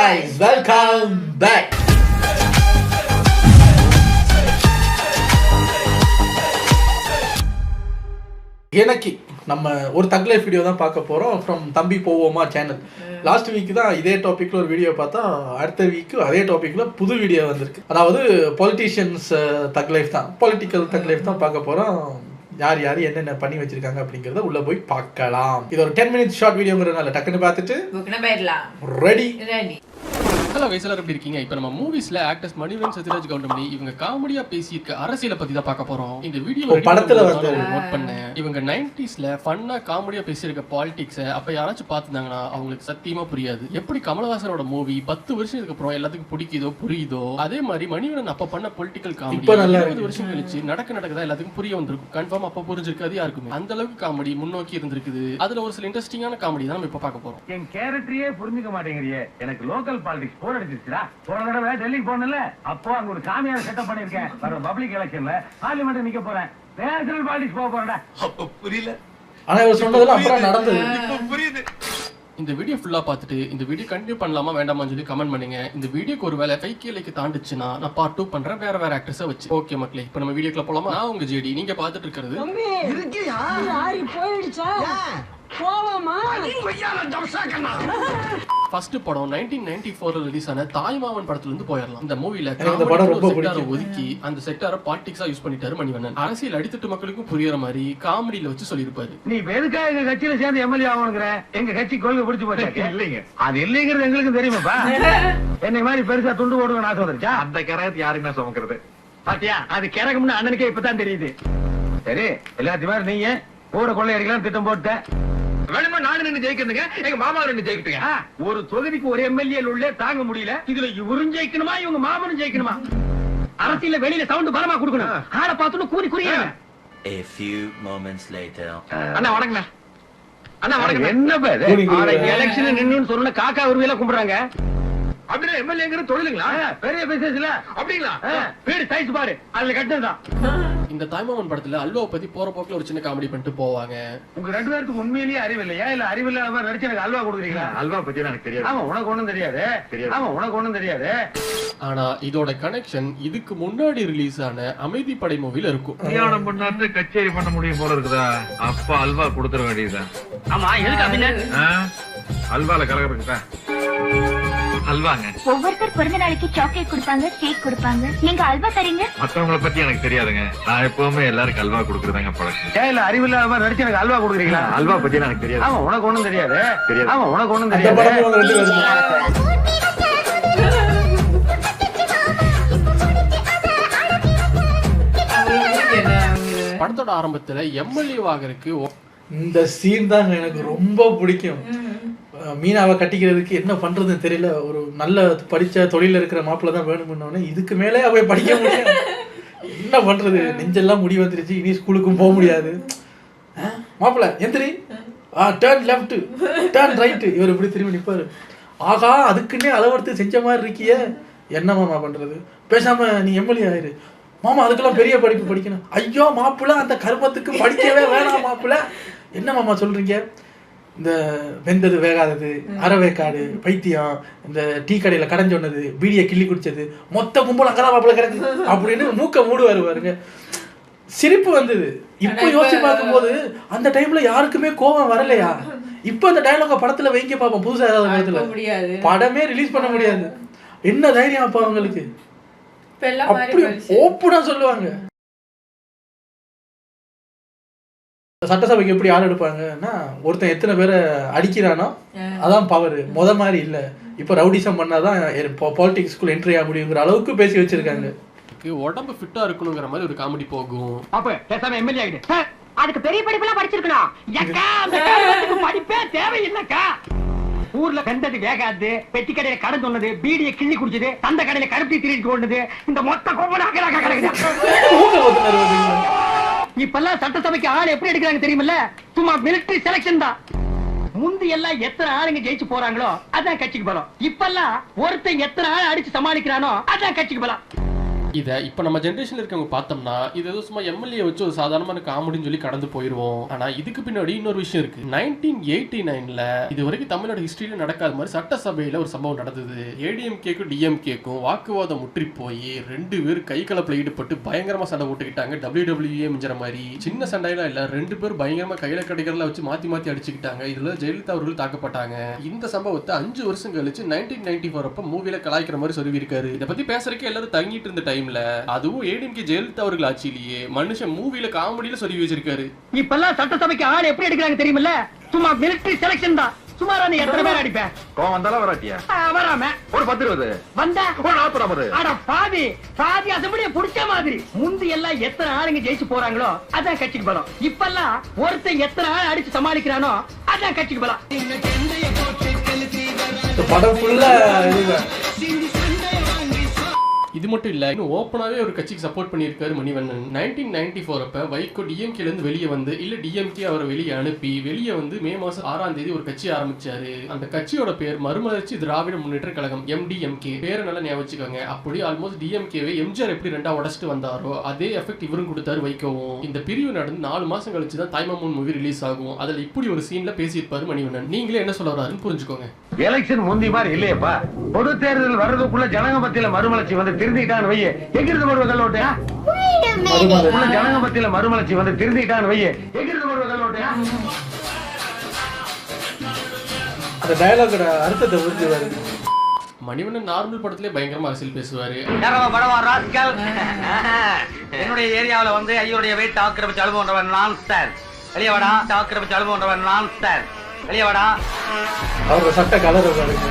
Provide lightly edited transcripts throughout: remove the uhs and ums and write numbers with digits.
guys, welcome back. எனக்கு நம்ம ஒரு தக் லைஃப் வீடியோ தான் பார்க்க போகிறோம் ஃப்ரம் தம்பி போவோமா சேனல். லாஸ்ட் வீக் தான் இதே டாப்பிக்கில் ஒரு வீடியோ பார்த்தா அடுத்த வீக்கு அதே டாப்பிக்கில் புது வீடியோ வந்திருக்கு. அதாவது பொலிட்டீஷியன்ஸ் தக் லைஃப் தான், பொலிட்டிக்கல் தக் லைஃப் தான் பார்க்க போகிறோம். யார் யார் என்னென்ன பண்ணி வச்சிருக்காங்க அப்படிங்கிறத உள்ள போய் பார்க்கலாம். இது ஒரு 10 minutes ஷார்ட் வீடியோங்கிறதுனால டக்குன்னு பார்த்துட்டு ரெடி. ஹலோ வயசுல எப்படி இருக்கீங்க? இப்போ நம்ம மூவிஸ்ல ஆக்டர்ஸ் மணிவன் சத்யராஜ் கவுண்டமணி இவங்க காமெடியா பேசியிருக்க அரசியலை பத்தி தான் பார்க்க போறோம். இந்த வீடியோ படத்துல வந்து நோட் பண்ணேன், இவங்க 90sல ஃபன்னா காமெடியா பேசியிருக்க பாலிடிக்ஸை அப்ப யாராச்சும் பார்த்துருந்தாங்கன்னா அவங்களுக்கு சத்தியமா புரியாது. எப்படி கமலஹாசனோட மூவி 10 வருஷத்துக்கு அப்புறம் எல்லாத்துக்கும் பிடிக்குதோ புரியுதோ, அதே மாதிரி மணிவன் அப்ப பண்ண பொலிட்டிக்கல் காமெடி 20 வருஷம் கழிச்சு நடக்குதா எல்லாத்துக்கும் புரிய வந்திருக்கும். கன்ஃபார்ம் அப்ப புரிஞ்சிருக்காது யாருக்குமே. அந்த அளவுக்கு காமெடி முன்னோக்கி இருந்திருக்குது. அதுல ஒரு சில இன்ட்ரெஸ்டிங்கான காமெடி தான் நம்ம இப்ப பார்க்க போறோம். என் கேரக்டரே புரிஞ்சுக்க மாட்டேங்கிறியே, எனக்கு லோக்கல் பாலிடிக்ஸ் போர் அடிச்சிருச்சுடா. போன தடவை டெல்லிக்கு போனல, அப்போ அங்க ஒரு சாமியார செட்டப் பண்ணிருக்கேன். வர பப்ளிக் எலெக்ஷன்ல பார்லிமெண்ட் நிக்க போறேன். நேஷனல் பாலிடிக்ஸ் போக போறேன்டா. அப்ப புரியல, ஆனா இவர் சொன்னதெல்லாம் அப்புறம் நடந்தது. இப்போ புரியுது. இந்த வீடியோ ஃபுல்லா பார்த்துட்டு இந்த வீடியோ கண்டினியூ பண்ணலாமா வேண்டாமான்னு சொல்லி கமெண்ட் பண்ணுங்க. இந்த வீடியோக்கு ஒரு வேலை 5K லைக் தாண்டுச்சுன்னா நான் பார்ட் 2 பண்றேன் வேற ஆக்டர்ஸை வச்சு. ஓகே மக்களே, இப்போ நம்ம வீடியோக்குள்ள போலாமா? நான் உங்க ஜேடி, நீங்க பார்த்துட்டு இருக்கிறது ஃபர்ஸ்ட் படம் 1994 ரிலீஸ் ஆன தாய்மாமன் படத்துல இருந்து போயிடலாம். இந்த மூவில ஒதுக்கி அந்த செக்டாரை பாலிடிக்ஸா யூஸ் பண்ணிட்டாரு மணிவண்ணன். அரசியல் அடித்தட்டு மக்களுக்கும் புரியற மாதிரி காமெடியில வச்சு சொல்லியிருப்பாரு. நீ எதுக்காக எங்க கட்சியில சேர்ந்து எம்எல்ஏ ஆகணுங்கிற? எங்க கட்சி கொள்கை பிடிச்சு போச்சு. இல்லைங்க, அது இல்லைங்கிறது எங்களுக்கு தெரியுமாப்பா. என்னை மாதிரி பெருசா துண்டு போடுவேன் ஆசை வந்துருச்சா? அந்த கரகத்தை யாருக்குன்னா சுமக்கிறது பாத்தியா? அது கிரகம்னு அண்ணனுக்கே இப்பதான் தெரியுது. சரி, எல்லாத்தையும் மாதிரி நீங்க கூட கொள்ளை அடிக்கலாம் திட்டம் போட்ட வேணுமா? நானு நின்று ஜெயிக்கிறதுங்க, எங்க மாமா நின்று ஜெயிக்கிட்டுங்க. ஒரு தொகுதிக்கு ஒரு எம்எல்ஏ உள்ள தாங்க முடியல. இதுல இவரும் ஜெயிக்கணுமா இவங்க மாமனும் ஜெயிக்கணுமா? அரசியல வெளியில சவுண்ட் பலமா கொடுக்கணும். ஆளை பார்த்துட்டு கூறி குறியா. A few moments later. அண்ணா வணக்கண்ணா. அண்ணா வணக்கம். என்ன பேரு? எலெக்ஷன் நின்னு சொன்ன காக்கா உருவில கும்பிடுறாங்க. அப்படின்னா எம்எல்ஏங்கிற தொழிலுங்களா? பெரிய பிசினஸ்ல அப்படிங்களா? வீடு சைஸ் பாரு, அதுல கட்டுதான். இந்த தாய்மாமன் படத்துல அல்வாவை பத்தி போற போக்குல ஒரு சின்ன காமெடி பண்ணிட்டு போவாங்க. உங்க 2 பேருக்கு உண்மையிலேயே அறிவு இல்லையா, இல்ல அறிவு இல்லாத மாதிரி நடிச்சு எனக்கு அல்வா கொடுக்குறீங்களா? அல்வா பத்தி எனக்கு தெரியாது. ஆமா, உனக்கு ஒண்ணும் தெரியாது. ஆமா, உனக்கு ஒண்ணும் தெரியாது. ஆனா இதோட கனெக்ஷன் இதுக்கு முன்னாடி ரிலீஸ் ஆன அமைதி படை மூவில இருக்கும். கல்யாணம் பண்ணாட்டு கச்சேரி பண்ண முடியும் போல இருக்குதா? அப்பா அல்வா கொடுத்துட வேண்டியதுதான். ஆமா, எதுக்கு அப்படின்னா அல்வால கலகறதுக்கா? அல்வாங்க ஒவ்வொருத்தர் பிறந்த நாளைக்கு சாக்லேட் கொடுப்பாங்க, கேக் கொடுப்பாங்க. நீங்க அல்வா தரீங்க. மத்தவங்கள பத்தி எனக்கு தெரியாதுங்க. நான் எப்பவுமே எல்லாருக்கும் அல்வா கொடுக்கறதாங்க பழக்கம். இல்ல அறிவு இல்லாத மாதிரி நடிச்சு எனக்கு அல்வா கொடுக்குறீங்களா? அல்வா பத்தி எனக்கு தெரியாது. ஆமா, உனக்கு ஒண்ணும் தெரியாது. ஆமா, உனக்கு ஒண்ணும் அந்த தெரியாது. படத்துல வந்து 2 வருது. படத்தோட ஆரம்பத்துல எம்எல்ஏ ஆகிறதுக்கு இந்த சீன் தான் எனக்கு ரொம்ப பிடிக்கும். மீனாவை கட்டிக்கிறதுக்கு என்ன பண்றதுன்னு தெரியல. ஒரு நல்ல படிச்ச தொழில இருக்கிற மாப்பிள்ள தான் வேணும்னு, இதுக்கு மேலே அவ படிக்க முடியாது. என்ன பண்றது? நெஞ்செல்லாம் முடி வந்துருச்சு, இனி ஸ்கூலுக்கும் போக முடியாது. மாப்பிள்ள எந்திரி, டர்ன் லெஃப்ட், டர்ன் ரைட். இவர் இப்படி திரும்பி நிற்பாரு. ஆகா, அதுக்குன்னே அளவடுத்து செஞ்ச மாதிரி இருக்கிய, என்ன மாமா பண்றது? பேசாம நீ எம்எல்ஏ ஆயிரு. மாமா அதுக்கெல்லாம் பெரிய படிப்பு படிக்கணும். ஐயோ மாப்பிள்ள, அந்த கர்மத்துக்கு படிக்கவே வேணாம் மாப்பிள்ள. என்ன மாமா சொல்றீங்க? இந்த வெந்தது வேகாதது, அறவேக்காடு, பைத்தியம், இந்த டீ கடையில கடன் சொன்னது, பீடியை கிள்ளி குடிச்சது, மொத்த கும்பல் அங்கதான் மாப்பிள்ள கிடக்கு அப்படின்னு மூக்க மூடுவாரு பாருங்க. சிரிப்பு வந்தது. இப்ப யோசிச்சு பார்க்கும்போது அந்த டைம்ல யாருக்குமே கோபம் வரலையா? இப்ப அந்த டைலாக படத்துல வைங்க பார்ப்போம். புதுசா ஏதாவது படத்துல படமே ரிலீஸ் பண்ண முடியாது. என்ன தைரியம் அப்ப அவங்களுக்கு? அப்படி ஓப்பனா சொல்லுவாங்க. சட்டசபைக்கு எப்படி ஆள் எடுப்பாங்கன்னா, ஒருத்தன் எத்தனை பேரை அடிக்கிறானோ அதான் பவர். மாதிரி இல்ல, இப்ப ரவுடிசம் பண்ணாதான் பாலிடிக்ஸ்குள்ள என்ட்ரி ஆக முடியுங்கிற அளவுக்கு பேசி வச்சிருக்காங்க. உடம்பு ஃபிட்டா இருக்கணுங்கிற மாதிரி ஒரு காமெடி போகும். அப்ப பேசாம எம்எல்ஏ ஆகிடு. அதுக்கு பெரிய படிப்புலாம் படிச்சிருக்கணும். எக்கா, அந்த காரணத்துக்கு படிப்பே தேவையில்லைக்கா. ஊர்ல கண்டது வேகாது, பெட்டி கடையில கடன் சொன்னது, பீடியை கிள்ளி குடிச்சது, அந்த கடையில கருப்பி திருடி கொண்டது, இந்த மொத்த கோபனாக கிடக்குது. இப்பெல்லாம் சட்டசபைக்கு ஆள் எப்படி எடுக்கிறாங்க தெரியுமில்ல? சும்மா மிலிட்டரி செலக்ஷன் தான். முந்தி எல்லாம் எத்தனை ஆளுங்க ஜெயிச்சு போறாங்களோ அதான் கட்சிக்கு பலம். இப்பெல்லாம் ஒருத்தன் எத்தனை ஆள் அடிச்சு சமாளிக்கிறானோ அதான் கட்சிக்கு பலம். இதை இப்போ நம்ம ஜென்ரேஷன்ல இருக்கவங்க பார்த்தோம்னா இது ஏதோ சும்மா எம்எல்ஏ வச்சு ஒரு சாதாரணமான காமெடின்னு சொல்லி கடந்து போயிடுவோம். ஆனா இதுக்கு பின்னாடி இன்னொரு விஷயம் இருக்கு. 1989ல இது வரைக்கும் தமிழோட ஹிஸ்டரியில நடக்காத மாதிரி சட்டசபையில ஒரு சம்பவம் நடந்தது. ஏடிஎம்கேக்கும் டிஎம்கேக்கும் வாக்குவாதம் முற்றி போய் 2 பேர் கை கலப்புல ஈடுபட்டு பயங்கரமா சண்டை போட்டுக்கிட்டாங்க. WWE மிஞ்சற மாதிரி சின்ன சண்டையெல்லாம் இல்ல, 2 பேர் பயங்கரமா கையில கடைகள்ல வச்சு மாத்தி அடிச்சுக்கிட்டாங்க. இதுல ஜெயலலிதா அவர்கள் தாக்கப்பட்டாங்க. இந்த சம்பவத்தை 5 வருஷம் கழிச்சு 1994 அப்ப மூவில கலாய்க்கிற மாதிரி சொல்லி இருக்காரு. இதை பத்தி பேசுறதுக்கு எல்லாரும் தங்கிட்டு இருந்த டைம்ல அதுவும் ஏடிஎம்கே ஜெயலலிதா அவர்கள் ஆட்சியிலேயே மனுஷன் மூவில காமெடியில சொல்லி வச்சிருக்காரு. இப்பெல்லாம் சட்டசபைக்கு ஆள் எப்படி எடுக்கிறாங்க தெரியுமில்ல? சும்மா மிலிட்டரி செலக்ஷன் தான். சுமாரா நீ எத்தனை பேர் அடிப்ப? கோவம் வந்தாலும் வராட்டியா? வராம ஒரு 10-20 வந்தா ஒரு 40-50. அட பாதி அசம்பிளிய புடிச்ச மாதிரி. முந்தி எல்லாம் எத்தனை ஆளுங்க ஜெயிச்சு போறாங்களோ அதான் கட்சிக்கு பலம். இப்பெல்லாம் ஒருத்தன் எத்தனை ஆள் அடிச்சு சமாளிக்கிறானோ அதான் கட்சிக்கு பலம். படம் ஃபுல்லா இது மட்டும் இல்ல, இன்னும் ஓப்பனாவே ஒரு கட்சிக்கு சப்போர்ட் பண்ணியிருக்காரு மணிவண்ணன். 1994 அப்ப வைகோ டிஎம்கேல இருந்து வெளியே வந்து இல்ல டிஎம்கே அவரை வெளியே அனுப்பி வெளியே வந்து மே மாசம் 6ஆம் தேதி ஒரு கட்சி ஆரம்பிச்சாரு. அந்த கட்சியோட பேர் மறுமலர்ச்சி திராவிட முன்னேற்ற கழகம், MDMK. பேரை நல்லா ஞாபகம் வச்சுக்கோங்க. அப்படி ஆல்மோஸ்ட் டிஎம்கேவை எம்ஜிஆர் எப்படி 2ஆ உடைச்சிட்டு வந்தாரோ அதே எஃபெக்ட் இவரும் கொடுத்தாரு வைகோவும். இந்த பிரிவு நடந்து 4 மாசம் கழிச்சு தான் தாய்மாமன் மூவி ரிலீஸ் ஆகும். அதுல இப்படி ஒரு சீன்ல பேசியிருப்பாரு மணிவண்ணன். நீங்களே என்ன சொல்ல வராருன்னு புரிஞ்சுக்கோங்க. எலெக்ஷன் முந்தி மாதிரி இல்லையப்பா. பொது தேர்தல் வர்றதுக்குள்ள ஜனங்க மத்தியில மறுமலர்ச்சி வந்து திருந்திட்டான்னு வையே. எங்கிருந்து போடுவ கல்லோட்டையா? ஜனங்க மத்தியில மறுமலர்ச்சி வந்து திருந்திட்டான்னு வையே. எங்கிருந்து போடுவ கல்லோட்டையா? அந்த டயலாகோட அர்த்தத்தை புரிஞ்சுவாரு. மணிவண்ணன் நார்மல் படத்திலே பயங்கரமா அரசியல் பேசுவாரு. என்னுடைய ஏரியாவில வந்து ஐயோடைய வெயிட் ஆக்கிரமிச்சு அழுபவன்றவன் நான் சார். வெளியவாடா ஆக்கிரமிச்சு அழுபவன்றவன் நான் சார். வெளியவாடா. அவரோட சட்ட கலர் பாருங்க.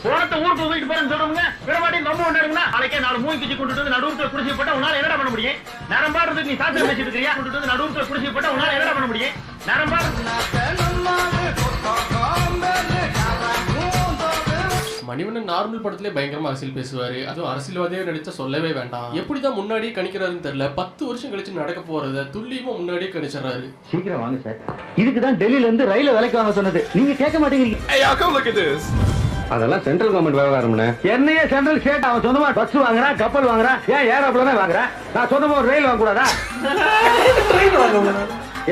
போனத்தை ஊருக்கு போயிட்டு போறேன்னு சொல்றவங்க விடமாட்டி நம்ப ஒண்ணு நாளைக்கே 4 மூணு கிச்சு கொண்டு வந்து நடுவுல குடிச்சு போட்டா உன்னால என்னடா பண்ண முடியும்? நரம்பாடுறதுக்கு நீ சாத்திரம் பேசிட்டு இருக்கியா? கொண்டு வந்து நடுவுல குடிச்சு போட்டா உன்னால என்னடா பண்ண முடியும்? மணிவண்ணன் நார்மல் படத்திலே பயங்கரமா அரசியல் பேசுவாரு. அதுவும் அரசியல்வாதியே நடிச்சா சொல்லவே வேண்டாம். எப்படிதான் முன்னாடியே கணிக்கிறாருன்னு தெரியல. 10 வருஷம் கழிச்சு நடக்க போறத துல்லியமா முன்னாடியே கணிச்சிடறாரு. சீக்கிரம் வாங்க சார். இதுக்குதான் டெல்லியில இருந்து ரயில விலைக்கு வாங்க சொன்னது. நீங்க கேட்க மாட்டேங்கிறீங்க. அதெல்லாம் சென்ட்ரல் கவர்மெண்ட் விவகாரம்னு. என்னையே சென்ட்ரல் ஸ்டேட் அவன் சொந்தமா பஸ் வாங்குறான், கப்பல் வாங்குறான், ஏன் ஏரோப்ளேனே வாங்குறான். நான் சொந்தமா ஒரு ரயில் வாங்க கூடாதா?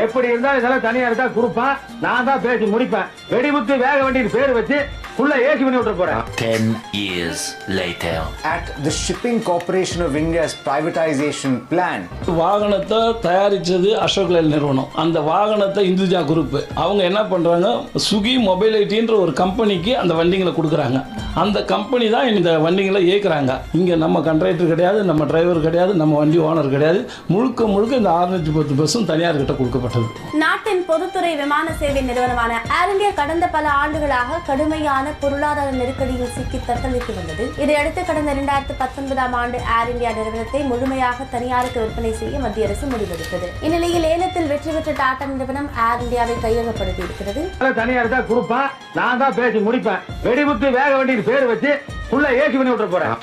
எப்படி இருந்தாலும் இதெல்லாம் தனியா இருந்தா கொடுப்பான். நான் தான் பேசி முடிப்பேன். வெடிமுத்து வேக வேண்டியது பேர் வச்சு ஃபுல்லா ஏசி பண்ணி விட்டு போறேன். 10 years later. At the Shipping Corporation of India's privatization plan. வாகனத்தை தயாரிச்சது அசோக் லேலண்ட் நிறுவனம். அந்த வாகனத்தை இந்துஜா குரூப் அவங்க என்ன பண்றாங்க, சுகி மொபைலிட்டின்ற ஒரு கம்பெனிக்கு அந்த வண்டிங்களை கொடுக்குறாங்க. அந்த கம்பெனி தான் இந்த வண்டிகளை இயக்குறாங்க. இங்க நம்ம கண்ட்ராக்டர் கிடையாது, நம்ம டிரைவர் கிடையாது, நம்ம வண்டி ஓனர் கிடையாது. முழுக்க இந்த 610 பஸ்ஸும் தனியார் கிட்ட கொடுக்கப்பட்டது. நாட்டின் பொதுத்துறை விமான சேவை நிறுவனமான ஏர் இந்தியா கடந்த பல ஆண்டுகளாக கடுமையான பொருளாதார நெருக்கடியில் சிக்கி தத்தளித்து வந்தது. இதையடுத்து கடந்த 2019ஆம் ஆண்டு ஏர் இந்தியா நிறுவனத்தை முழுமையாக தனியாருக்கு விற்பனை செய்ய மத்திய அரசு முடிவெடுத்தது. இந்நிலையில் ஏலத்தில் வெற்றி பெற்ற டாடா நிறுவனம் ஏர் இந்தியாவை கையகப்படுத்தி இருக்கிறது. தனியார் தான் கொடுப்பான், நான் தான் பேசி முடிப்பேன். வெடிமுத்து வேக வேண்டியது பேர் வச்சு ஃபுல்லா ஏசி பண்ணி விட்டு போறேன்.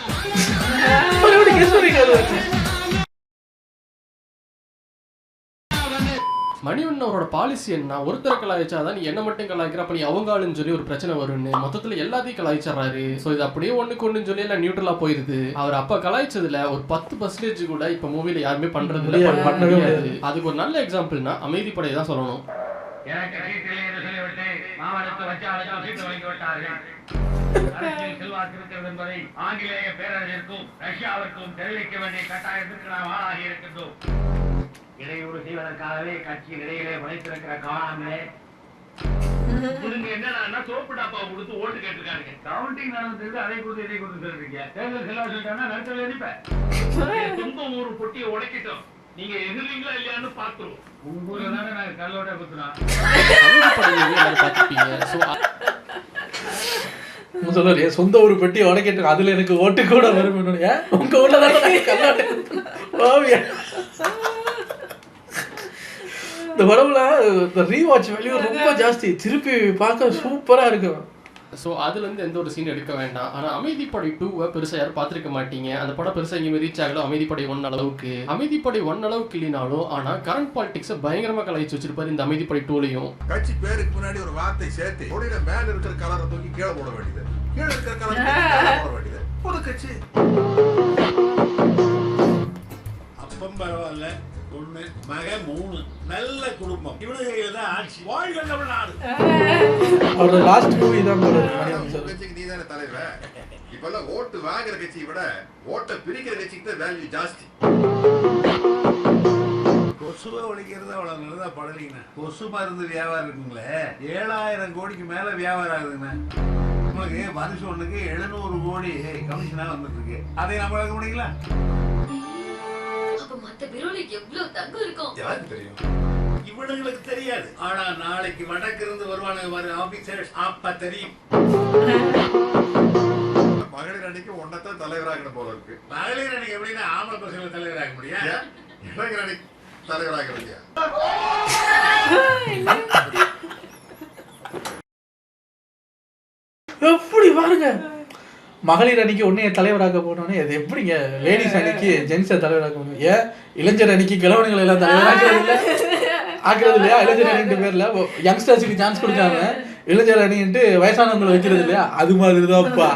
மணிவண்ணன் அவரோட பாலிசி என்ன, ஒருத்தரை கலாய்ச்சாதான் நீ என்ன மட்டும் கலாய்க்கிற, அப்ப நீ அவங்க ஆளுன்னு சொல்லி ஒரு பிரச்சனை வரும்னு மொத்தத்துல எல்லாத்தையும் கலாய்ச்சாரு. சோ இது அப்படியே ஒண்ணுக்கு ஒண்ணுன்னு சொல்லி எல்லாம் நியூட்ரலா போயிருது. அவர் அப்ப கலாய்ச்சதுல ஒரு 10% கூட இப்ப மூவில யாருமே பண்றது இல்ல, பண்ண முடியாது. அதுக்கு ஒரு நல்ல எக்ஸாம்பிள்னா அமைதிப்படை தான் சொல்லணும். செல்வாக்கு இருக்கிறது என்பதை ஆங்கிலேய பேரரசிற்கும் ரஷ்யாவிற்கும் தெரிவிக்க வேண்டிய கட்டாயத்திற்கு நாம் ஆளாகி இருக்கின்றோம். இடையூறு செய்வதற்காகவே கட்சியின் இடையிலே உழைத்திருக்கிற காரணங்களே என்ன சோப்பு டாப்பா கொடுத்து ஓட்டு கேட்டிருக்காங்க. கவுண்டிங் நடந்தது, அதை கொடுத்து இதை கொடுத்து சொல்றீங்க. தேர்தல் செல்வா சொல்லிட்டாங்கன்னா நடுத்தல் எரிப்பேன். சொந்த ஊர் பொட்டியை உடைக்கிட்டோம். நீங்க எதிர்லீங்களா இல்லையான்னு பாத்துருவோம். உங்க ஊர்ல தானே நாங்க கல்லோட குத்துறோம். சொல்லுவாரு சொந்த ஒரு பெட்டி உடைக்கிட்டு அதுல எனக்கு ஓட்டு கூட வரும். உங்க ஊர்ல தான் இந்த படம்ல ரீவாட்ச் வேல்யூ ரொம்ப ஜாஸ்தி. திருப்பி பார்க்க சூப்பரா இருக்கும். ஸோ அதுலேருந்து எந்த ஒரு சீன் எடுக்க வேண்டாம். ஆனால் அமைதிப்படை 2 பெருசாக யாரும் பார்த்துருக்க மாட்டீங்க. அந்த படம் பெருசாக எங்கேயுமே ரீச் ஆகலாம் அமைதிப்படை 1 அளவுக்கு. அமைதிப்படை 1 அளவுக்கு இல்லைனாலும் ஆனால் கரண்ட் பாலிடிக்ஸை பயங்கரமாக கலாய்ச்சி வச்சிருப்பாரு இந்த அமைதிப்படை 2லையும். கட்சி பேருக்கு முன்னாடி ஒரு வார்த்தை சேர்த்து மேல இருக்கிற கலரை தூக்கி கீழே போட வேண்டியது, கீழே இருக்கிற கலரை போட வேண்டியது. புது கட்சி. அப்பம் பரவாயில்ல, ஒண்ணு மகன் 3 நல்ல குடும்பம். இவனுக்கு கையில தான் ஆட்சி. வாழ்க தமிழ்நாடு. அவரோட லாஸ்ட் மூவி தான் கட்சிக்கு நீ தானே தலைவர். இப்பெல்லாம் ஓட்டு வாங்குற கட்சியை விட ஓட்டை பிரிக்கிற கட்சிக்கு தான் வேல்யூ ஜாஸ்தி. கொசுவை ஒழிக்கிறது அவ்வளவு நல்லதா படலீங்கண்ணா. கொசு மருந்து வியாபாரம் இருக்குங்களே, 7000 கோடிக்கு மேல வியாபாரம் ஆகுதுங்கண்ணா. உங்களுக்கு மனுஷன் ஒண்ணுக்கு 700 கோடி கமிஷனா வந்துட்டு இருக்கு. அதை நம்ம வழங்க முடியுங்களா? யாருக்கு தெரியும்? இவனுங்களுக்கு தெரியாது. ஆனா நாளைக்கு வடக்கு இருந்து வருவானுங்க ஆபீசர்ஸ், அப்ப தெரியும். மகளிர் அணிக்கு ஒன்னதான் தலைவராக போல இருக்கு. மகளிர் அணிக்கு எப்படின்னா ஆம்பளை பசங்களை தலைவராக முடியும், இளைஞர் அணி தலைவராக முடியா? எப்படி பாருங்க, மகளிர் அணிக்கு ஒன்னே தலைவராக போனோன்னே அது எப்படிங்க லேடிஸ் அணிக்கு ஜென்ஸை தலைவராக போகணும்? ஏன் இளைஞர் அணிக்கு கிழவனுங்களை எல்லாம் தலைவராக ஆக்குறது இல்லையா? இளைஞர் அணின்ற பேர்ல யங்ஸ்டர்ஸுக்கு சான்ஸ் கொடுக்காம இளைஞர் அணின்ட்டு வயசானவங்களை வைக்கிறது இல்லையா? அது மாதிரிதான்ப்பா.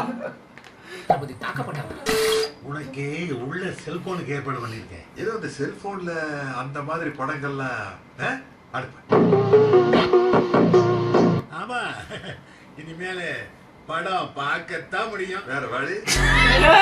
உனக்கு உள்ள செல்போனுக்கு ஏற்பாடு பண்ணிருக்கேன். ஏதோ அந்த செல்போன்ல அந்த மாதிரி படங்கள்லாம் அடுப்பேன். ஆமா, இனிமேல படம் பார்க்கத்தான் முடியும், வேற வழி.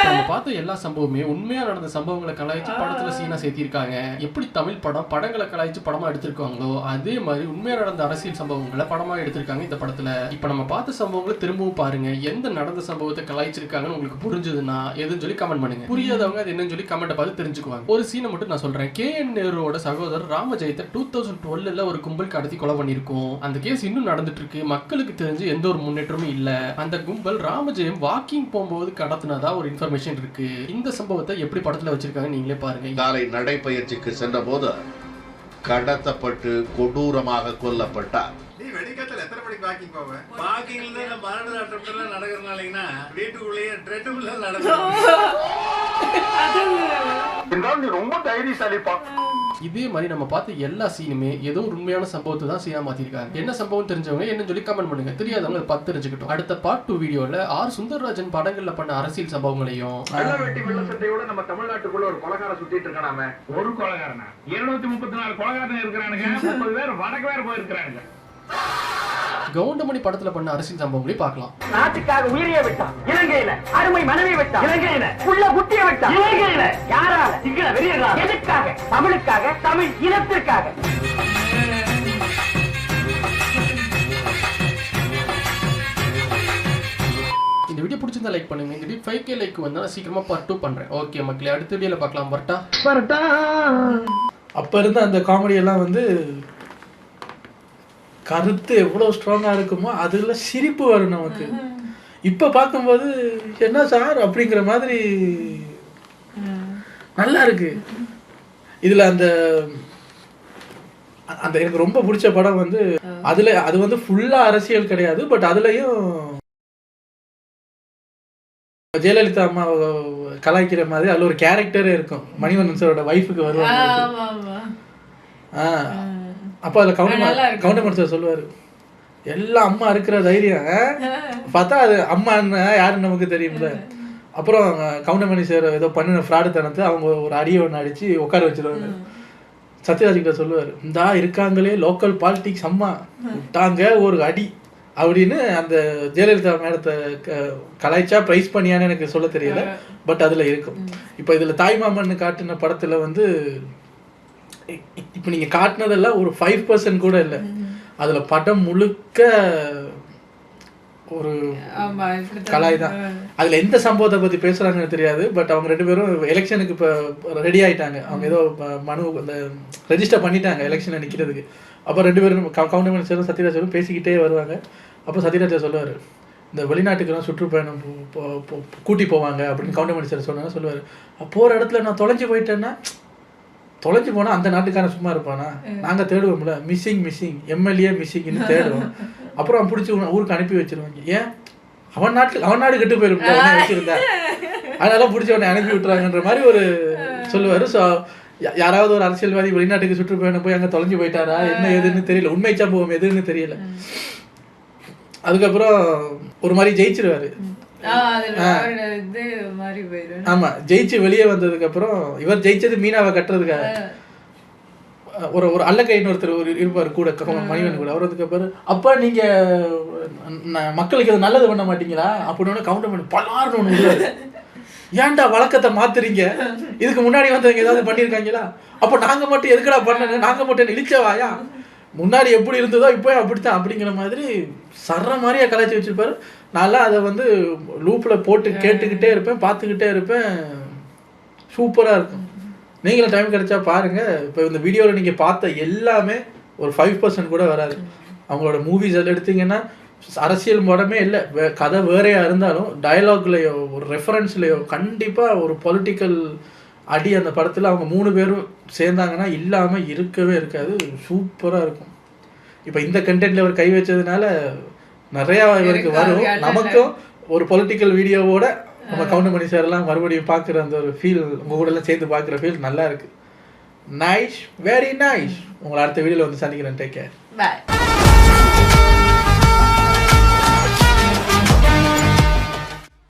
நம்ம பார்த்த எல்லா சம்பவமே உண்மையா நடந்த சம்பவங்களை கலாய்ச்சி படத்துல சீனா சேர்த்திருக்காங்க. எப்படி தமிழ் படங்களை கலாய்ச்சி படமா எடுத்திருக்காங்களோ அதே மாதிரி உண்மையா நடந்த அரசியல் சம்பவங்களை படமா எடுத்திருக்காங்க இந்த படத்துல. இப்ப நம்ம பார்த்த சம்பவங்களை திரும்பவும் பாருங்க. எந்த நடந்த சம்பவத்தை கலாய்ச்சிருக்காங்கன்னு உங்களுக்கு புரிஞ்சதுன்னா எதுன்னு சொல்லி கமெண்ட் பண்ணுங்க. புரியாதவங்க அது என்னன்னு சொல்லி கமெண்ட் பார்த்து தெரிஞ்சுக்குவாங்க. ஒரு சீனை மட்டும் நான் சொல்றேன். KN நேருவோட சகோதரர் ராமஜெயத்தை 2012 ஒரு கும்பல் கடத்தி கொலை பண்ணிருக்கோம். அந்த கேஸ் இன்னும் நடந்துட்டு இருக்கு. மக்களுக்கு தெரிஞ்சு எந்த ஒரு முன்னேற்றமும் இல்ல. அந்த கும்பல் ராமஜெயம் வாக்கிங் போகும்போது கடத்தினதா ஒரு இன்ஃபர்மேஷன் இருக்கு. இந்த சம்பவத்தை எப்படி படத்துல வச்சிருக்காங்க நீங்களே பாருங்க. காலை நடைப்பயிற்சிக்கு சென்ற போது கடத்தப்பட்டு கொடூரமாக கொல்லப்பட்டார். நீ வெடிக்கத்துல எத்தனை மணிக்கு வாக்கிங் போவேன்? வாக்கிங்ல மரண நாட்டம் நடக்கிறனாலீங்கன்னா வீட்டுக்குள்ளேயே ட்ரெட்மில்ல நடக்கும். ரொம்ப தைரியசாலிப்பா. இதே மாதிரி நம்ம பார்த்த எல்லா சீனுமே ஏதோ ஒரு உண்மையான சம்பவத்தை தான் சீனா மாத்திருக்காங்க. என்ன சம்பவம் தெரிஞ்சவங்க என்ன சொல்லி கமெண்ட் பண்ணுங்க. தெரியாதவங்க அதை பார்த்து தெரிஞ்சுக்கிட்டோம். அடுத்த பார்ட் 2 வீடியோல ஆர் சுந்தரராஜன் படங்கள்ல பண்ண அரசியல் சம்பவங்களையும் நம்ம தமிழ்நாட்டுக்குள்ள ஒரு கொலைகாரன் சுத்திட்டு இருக்கானாம. ஒரு கொலைகாரனா? 234 கொலைகாரன் இருக்கிறானுங்க. 30 பேர் வடக்கு வேற போயிருக்கிறானுங்க. கவுண்டமணி படத்துல பண்ண அரசியல் சம்பவங்களையும் பார்க்கலாம். நாட்டுக்காக உயிரியை விட்டான் இலங்கையில, அருமை மனைவி விட்டான் இலங்கையில, புள்ள குட்டிய விட்டான் இலங்கையில. யாரால? சிங்கள வெறியர்களா? எதுக்காக? தமிழுக்காக, தமிழ் இனத்திற்காக. இந்த வீடியோ பிடிச்சிருந்தா லைக் பண்ணுங்க. இந்த வீடியோ 5K லைக் வந்தா சீக்கிரமா பார்ட் 2 பண்றேன். ஓகே மக்களே, அடுத்த வீடியோல பார்க்கலாம். வரட்டா. அப்ப இருந்த அந்த காமெடி எல்லாம் வந்து கருத்து எவ்வளோ ஸ்ட்ராங்காக இருக்குமோ அதில் சிரிப்பு வரும் நமக்கு. இப்போ பார்க்கும்போது என்ன சார் அப்படிங்கிற மாதிரி நல்லா இருக்கு. இதில் அந்த அந்த எனக்கு ரொம்ப பிடிச்ச படம் வந்து அது வந்து ஃபுல்லாக அரசியல் கிடையாது. பட் அதுலேயும் ஜெயலலிதா அம்மா கலாய்க்கிற மாதிரி அதில் ஒரு கேரக்டரே இருக்கும். மணிவண்ணன் சாரோட ஒய்ஃபுக்கு வருவாங்க. அப்போ அதில் கவுண்டமணி சார் சொல்லுவார், எல்லாம் அம்மா இருக்கிற தைரியம் பார்த்தா அது அம்மா யாருன்னு நமக்கு தெரியும்ல. அப்புறம் கவுண்டமணி சார் ஏதோ பண்ணின ஃப்ராடு தனத்தை அவங்க ஒரு அடியை ஒன்று அடித்து உட்கார வச்சிருவாங்க. சத்யராஜ் கிட்ட சொல்லுவார், இந்தா இருக்காங்களே லோக்கல் பாலிட்டிக்ஸ் அம்மா விட்டாங்க ஒரு அடி அப்படின்னு. அந்த ஜெயலலிதா மேடத்தை கலாய்ச்சா ப்ரைஸ் பண்ணியான்னு எனக்கு சொல்ல தெரியல. பட் அதில் இருக்கும். இப்போ இதில் தாய்மாமன்னு காட்டின படத்தில் வந்து இப்போ நீங்கள் காட்டினதெல்லாம் ஒரு 5% கூட இல்லை. அதில் படம் முழுக்க ஒரு கலாய் தான். அதில் எந்த சம்பவத்தை பற்றி பேசுகிறாங்கன்னு தெரியாது. பட் அவங்க 2 பேரும் எலெக்ஷனுக்கு இப்போ ரெடி ஆகிட்டாங்க. அவங்க ஏதோ மனு இந்த ரெஜிஸ்டர் பண்ணிட்டாங்க எலெக்ஷனில் நிற்கிறதுக்கு. அப்போ 2 பேரும் கவுண்டமணி சாரும் சத்யராஜரும் பேசிக்கிட்டே வருவாங்க. அப்போ சத்யராஜர் சொல்லுவார், இந்த வெளிநாட்டுக்கெல்லாம் சுற்றுப்பயணம் கூட்டி போவாங்க அப்படின்னு கவுண்டமணி சார் சொன்னாங்க. சொல்லுவார், போகிற இடத்துல நான் தொலைஞ்சு போயிட்டேன்னா, தொலைஞ்சு போனால் அந்த நாட்டுக்காரன் சும்மா இருப்பானா? நாங்கள் தேடுவோம்ல, மிஸ்ஸிங் எம்எல்ஏ மிஸ்ஸிங்னு தேடுவோம். அப்புறம் அவன் பிடிச்சி ஊருக்கு அனுப்பி வச்சிருவாங்க. ஏன்? அவன் நாடு கெட்டு போயிருப்பா வச்சிருந்தா, அதனால பிடிச்சி அவனை அனுப்பி விட்டுறாங்கன்ற மாதிரி ஒரு சொல்லுவார். ஸோ யாராவது ஒரு அரசியல்வாதி வெளிநாட்டுக்கு சுற்றுப்பயணம் போய் அங்கே தொலைஞ்சு போயிட்டாரா என்ன ஏதுன்னு தெரியல, உண்மை சம்பவம் எதுன்னு தெரியல. அதுக்கப்புறம் ஒரு மாதிரி ஜெயிச்சிருவாரு. ஆமா, ஜெயிச்சு வெளியே வந்ததுக்கு அப்புறம் இவர் ஜெயிச்சது மீனாவை கட்டுறதுக்காக. ஒரு ஒரு அல்லக்கைன்னு ஒருத்தர் ஒரு இருப்பார் கூட, மணிவன் கூட. அவர் வந்துக்கு அப்புறம் அப்பா நீங்க மக்களுக்கு அது நல்லது பண்ண மாட்டீங்களா அப்படின்னு கவுண்டர் பண்ணி பலார்னு ஒன்று விடுவாரு. ஏன்டா வழக்கத்தை மாத்துறீங்க, இதுக்கு முன்னாடி வந்தவங்க ஏதாவது பண்ணியிருக்காங்களா, அப்போ நாங்க மட்டும் எதுக்கடா பண்ண, நாங்க மட்டும் இழிச்சவாயா, முன்னாடி எப்படி இருந்ததோ இப்போ அப்படித்தான் அப்படிங்கிற மாதிரி சர்ற மாதிரியே கலாச்சி வச்சிருப்பாரு. நான்லாம் அதை வந்து லூப்பில் போட்டு கேட்டுக்கிட்டே இருப்பேன், பார்த்துக்கிட்டே இருப்பேன். சூப்பராக இருக்கும். நீங்களும் டைம் கிடைச்சா பாருங்கள். இப்போ இந்த வீடியோவில் நீங்கள் பார்த்த எல்லாமே ஒரு 5% கூட வராது. அவங்களோட மூவிஸ் எல்லாம் எடுத்திங்கன்னா அரசியல் படமே இல்லை, கதை வேறையாக இருந்தாலும் டயலாக்லேயோ ஒரு ரெஃபரன்ஸ்லேயோ கண்டிப்பாக ஒரு பொலிட்டிக்கல் அடி அந்த படத்தில் அவங்க 3 பேரும் சேர்ந்தாங்கன்னா இல்லாமல் இருக்கவே இருக்காது. சூப்பராக இருக்கும். இப்போ இந்த கண்டென்ட்டில் அவர் கை வச்சதுனால நிறையா இவருக்கு வரும். நமக்கும் ஒரு பொலிட்டிக்கல் வீடியோவோட நம்ம கவுண்டமணி சார்லாம் மறுபடியும் பார்க்குற அந்த ஒரு ஃபீல், உங்கள் கூட எல்லாம் சேர்ந்து பார்க்குற ஃபீல் நல்லா இருக்குது. Nice, very nice. உங்களை அடுத்த வீடியோவில் வந்து சந்திக்கிறேன். Take care. பாய்.